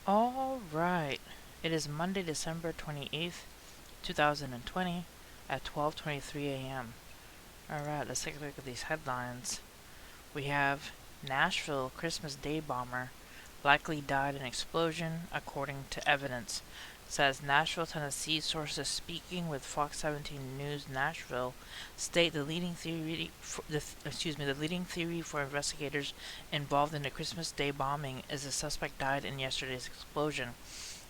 All right. It is Monday, December 28th, 2020 at 12:23 a.m. All right, let's take a look at these headlines. We have Nashville Christmas Day bomber likely died in explosion according to evidence. Says Nashville, Tennessee sources speaking with Fox 17 News Nashville state the leading theory for investigators involved in the Christmas Day bombing is the suspect died in yesterday's explosion.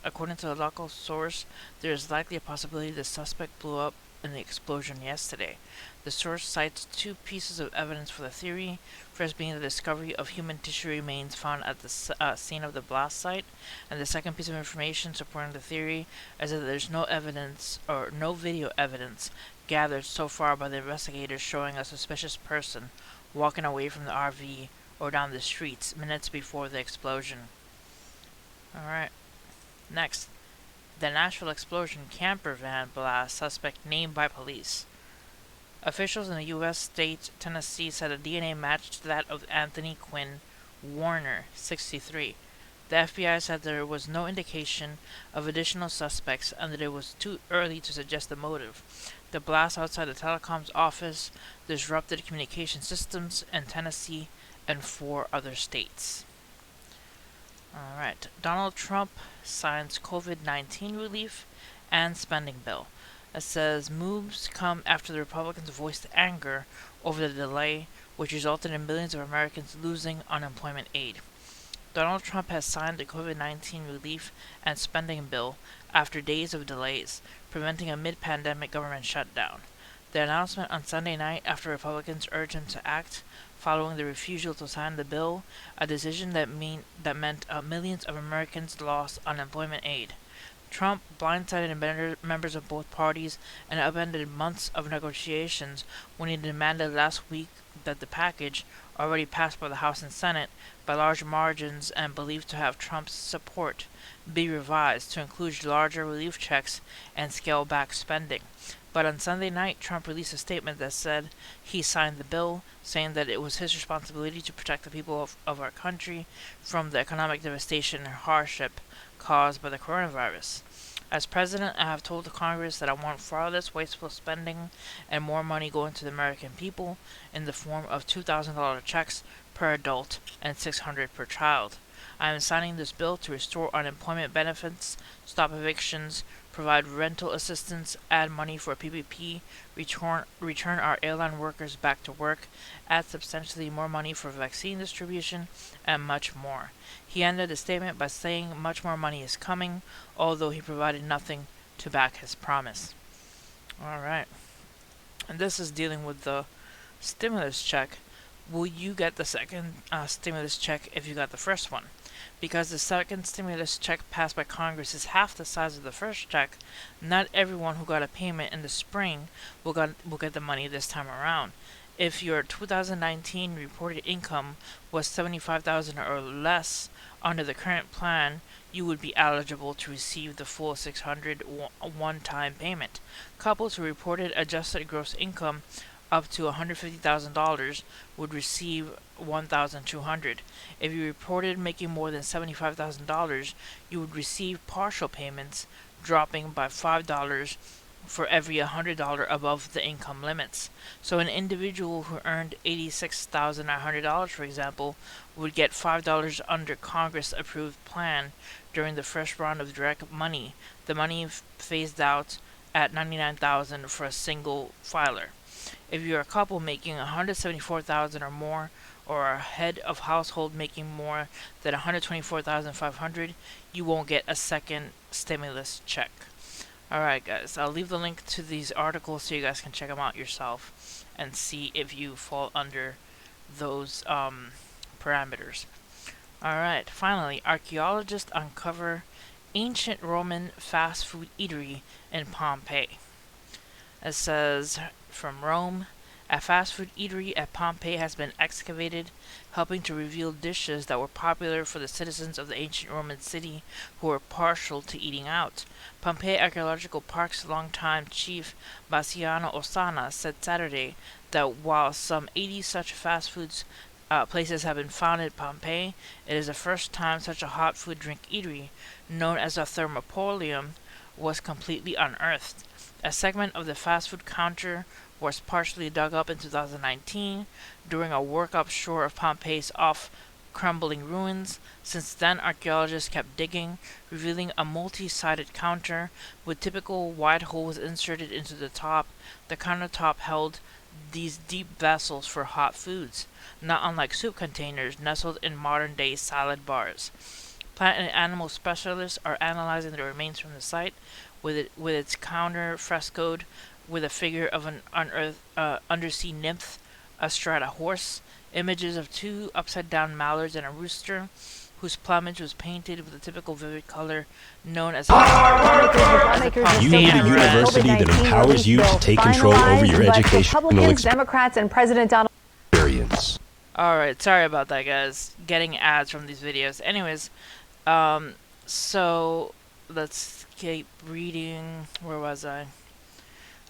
According to a local source, there is likely a possibility the suspect blew up in the explosion yesterday. The source cites two pieces of evidence for the theory, first being the discovery of human tissue remains found at the scene of the blast site, and the second piece of information supporting the theory is that there's no evidence or no video evidence gathered so far by the investigators showing a suspicious person walking away from the RV or down the streets minutes before the explosion. Alright. Next, the Nashville explosion camper van blast suspect named by police. Officials in the U.S. state Tennessee said a DNA matched that of Anthony Quinn Warner, 63. The FBI said there was no indication of additional suspects and that it was too early to suggest the motive. The blast outside the telecom's office disrupted communication systems in Tennessee and 4 other states. Alright, Donald Trump signs COVID-19 relief and spending bill. It says moves come after the Republicans voiced anger over the delay, which resulted in millions of Americans losing unemployment aid. Donald Trump has signed the COVID-19 relief and spending bill after days of delays, preventing a mid-pandemic government shutdown. The announcement on Sunday night after Republicans urged him to act following the refusal to sign the bill, a decision that meant millions of Americans lost unemployment aid. Trump blindsided members of both parties and upended months of negotiations when he demanded last week that the package, already passed by the House and Senate by large margins and believed to have Trump's support, be revised to include larger relief checks and scale back spending. But on Sunday night, Trump released a statement that said he signed the bill, saying that it was his responsibility to protect the people of our country from the economic devastation and hardship caused by the coronavirus. As president, I have told the Congress that I want far less wasteful spending and more money going to the American people in the form of $2,000 checks per adult and $600 per child. I am signing this bill to restore unemployment benefits, stop evictions, provide rental assistance, add money for PPP, return our airline workers back to work, add substantially more money for vaccine distribution, and much more. He ended the statement by saying much more money is coming, although he provided nothing to back his promise. Alright. And this is dealing with the stimulus check. Will you get the second stimulus check if you got the first one? Because the second stimulus check passed by Congress is half the size of the first check, not everyone who got a payment in the spring will get the money this time around. If your 2019 reported income was $75,000 or less under the current plan, you would be eligible to receive the full $600 one-time payment. Couples who reported adjusted gross income up to $150,000 would receive $1,200. If you reported making more than $75,000, you would receive partial payments, dropping by $5 for every $100 above the income limits. So an individual who earned $86,900, for example, would get $5 under Congress-approved plan during the first round of direct money. The money phased out at $99,000 for a single filer. If you're a couple making $174,000 or more, or a head of household making more than $124,500, you won't get a second stimulus check. Alright guys, I'll leave the link to these articles so you guys can check them out yourself and see if you fall under those parameters. Alright, finally, archaeologists uncover ancient Roman fast food eatery in Pompeii. It says, from Rome, a fast food eatery at Pompeii has been excavated, helping to reveal dishes that were popular for the citizens of the ancient Roman city who were partial to eating out. Pompeii Archaeological Park's longtime chief, Bassiano Osana, said Saturday that while some 80 such fast foods places have been found in Pompeii. It is the first time such a hot food drink eatery, known as a thermopolium, was completely unearthed. A segment of the fast food counter was partially dug up in 2019 during a work offshore of Pompeii's off crumbling ruins. Since then, archaeologists kept digging, revealing a multi-sided counter with typical wide holes inserted into the top. The countertop held these deep vessels for hot foods, not unlike soup containers nestled in modern-day salad bars. Plant and animal specialists are analyzing the remains from the site, with its counter frescoed with a figure of an unearthed undersea nymph astride a horse, images of two upside-down mallards and a rooster, whose plumage was painted with a typical vivid color known as You need a university that empowers you to take control over your educational Republicans, Democrats, and President Donald experience. Alright, sorry about that, guys. Getting ads from these videos. Anyways, so let's keep reading. Where was I?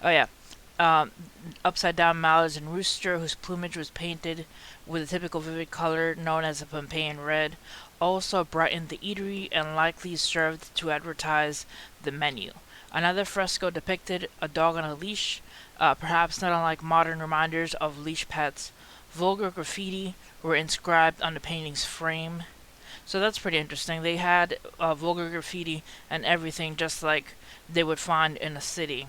Oh, yeah. Upside down mallards and rooster, whose plumage was painted with a typical vivid color known as a Pompeian red, also brightened the eatery and likely served to advertise the menu. Another fresco depicted a dog on a leash, perhaps not unlike modern reminders of leash pets. Vulgar graffiti were inscribed on the painting's frame. So that's pretty interesting. They had vulgar graffiti and everything just like they would find in a city.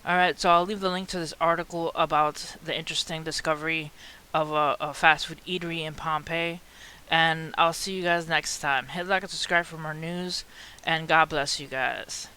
Alright, so I'll leave the link to this article about the interesting discovery of a fast food eatery in Pompeii. And I'll see you guys next time. Hit like and subscribe for more news, and God bless you guys.